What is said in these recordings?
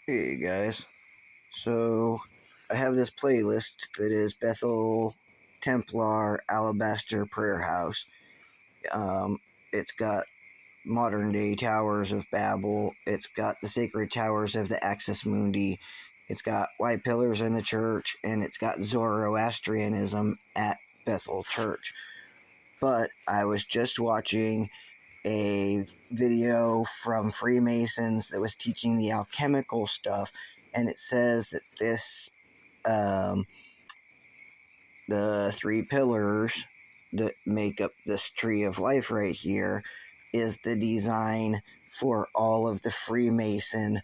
Hey guys, so I have this playlist that is Bethel Templar Alabaster Prayer House. It's got modern day Towers of Babel, it's got the Sacred Towers of the Axis Mundi, it's got White Pillars in the Church, and it's got Zoroastrianism at Bethel Church. But I was just watching a video from Freemasons that was teaching the alchemical stuff, and it says that the three pillars that make up this tree of life right here is the design for all of the Freemason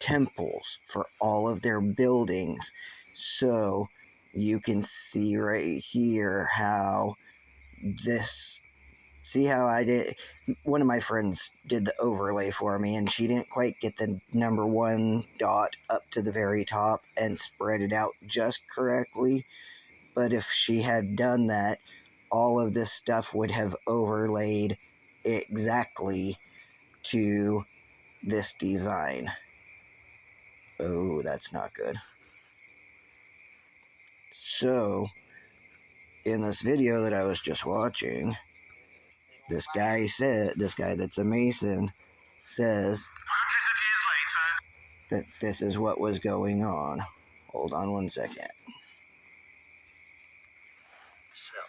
temples, for all of their buildings. So you can see right here how this see how I did. One of my friends did the overlay for me, and she didn't quite get the number one dot up to the very top and spread it out just correctly. But if she had done that, all of this stuff would have overlaid exactly to this design. Oh, that's not good. So, in this video that I was just watching, this guy that's a Mason, says that this is what was going on. Hold on one second. Self,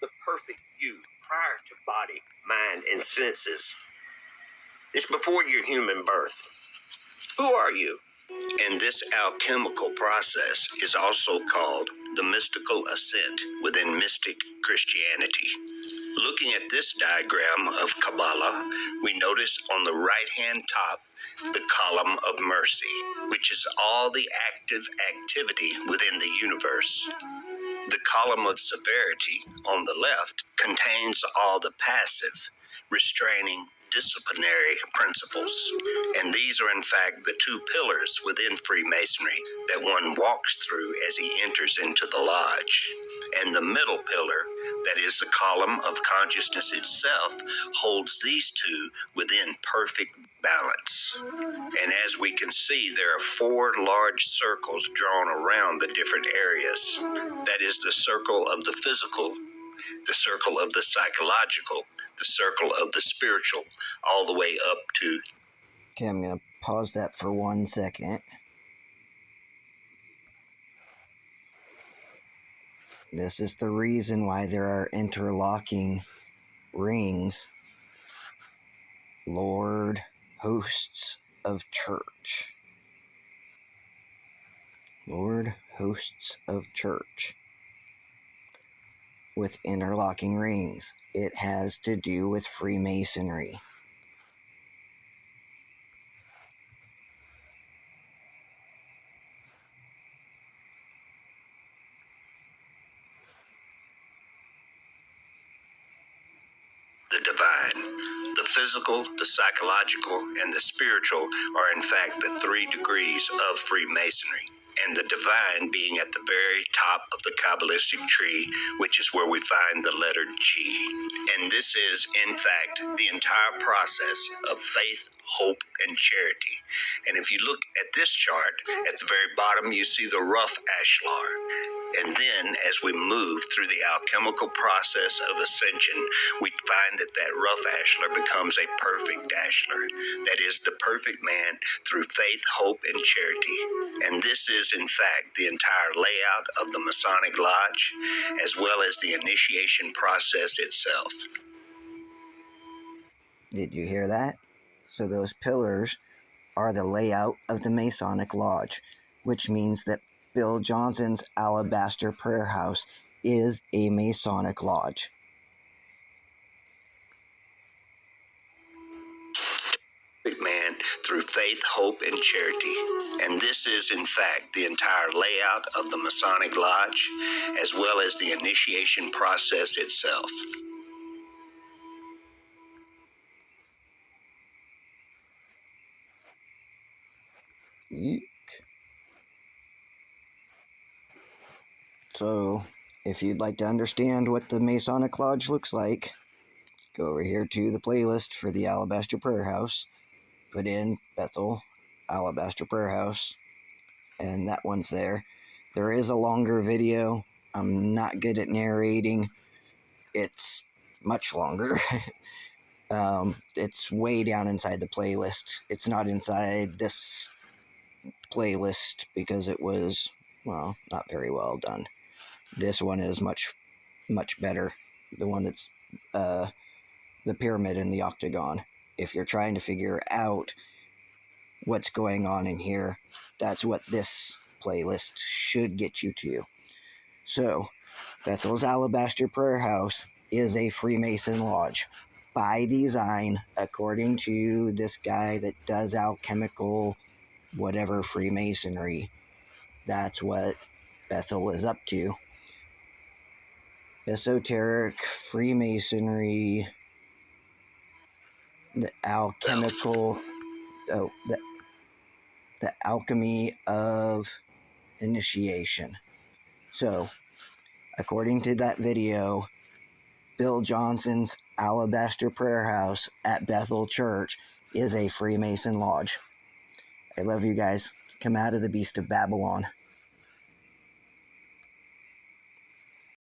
the perfect you prior to body, mind, and senses. It's before your human birth. Who are you? And this alchemical process is also called the mystical ascent within mystic Christianity. Looking at this diagram of Kabbalah, we notice on the right-hand top the column of mercy, which is all the active activity within the universe. The column of severity on the left contains all the passive, restraining, disciplinary principles. And these are in fact the two pillars within Freemasonry that one walks through as he enters into the lodge. And the middle pillar, that is the column of consciousness itself, holds these two within perfect balance. And as we can see, there are four large circles drawn around the different areas. That is the circle of the physical, the circle of the psychological, the circle of the spiritual, all the way up to... Okay, I'm going to pause that for 1 second. This is the reason why there are interlocking rings. Lord, hosts of church. Lord, hosts of church. With interlocking rings. It has to do with Freemasonry. The divine. The physical, the psychological, and the spiritual are in fact the 3 degrees of Freemasonry. And the divine being at the very top of the Kabbalistic tree, which is where we find the letter G. And this is, in fact, the entire process of faith, hope, and charity. And if you look at this chart, at the very bottom, you see the rough ashlar. And then, as we move through the alchemical process of ascension, we find that that rough ashlar becomes a perfect ashlar. That is the perfect man through faith, hope, and charity. And this is, in fact, the entire layout of the Masonic Lodge, as well as the initiation process itself. Did you hear that? So those pillars are the layout of the Masonic Lodge, which means that Bill Johnson's Alabaster Prayer House is a Masonic Lodge. Man through faith, hope, and charity. And this is, in fact, the entire layout of the Masonic Lodge, as well as the initiation process itself. Eek. So, if you'd like to understand what the Masonic Lodge looks like, go over here to the playlist for the Alabaster Prayer House, put in Bethel Alabaster Prayer House, and that one's there. There is a longer video. I'm not good at narrating. It's much longer. It's way down inside the playlist. It's not inside this playlist because it was, well, not very well done. This one is much better. The one that's the pyramid and the octagon. If you're trying to figure out what's going on in here, that's what this playlist should get you to. So, Bethel's Alabaster Prayer House is a Freemason lodge by design, according to this guy that does alchemical whatever Freemasonry. That's what Bethel is up to. Esoteric Freemasonry, the alchemical, oh, the alchemy of initiation. So, according to that video, Bill Johnson's Alabaster Prayer House at Bethel Church is a Freemason lodge. I love you guys. Come out of the beast of Babylon.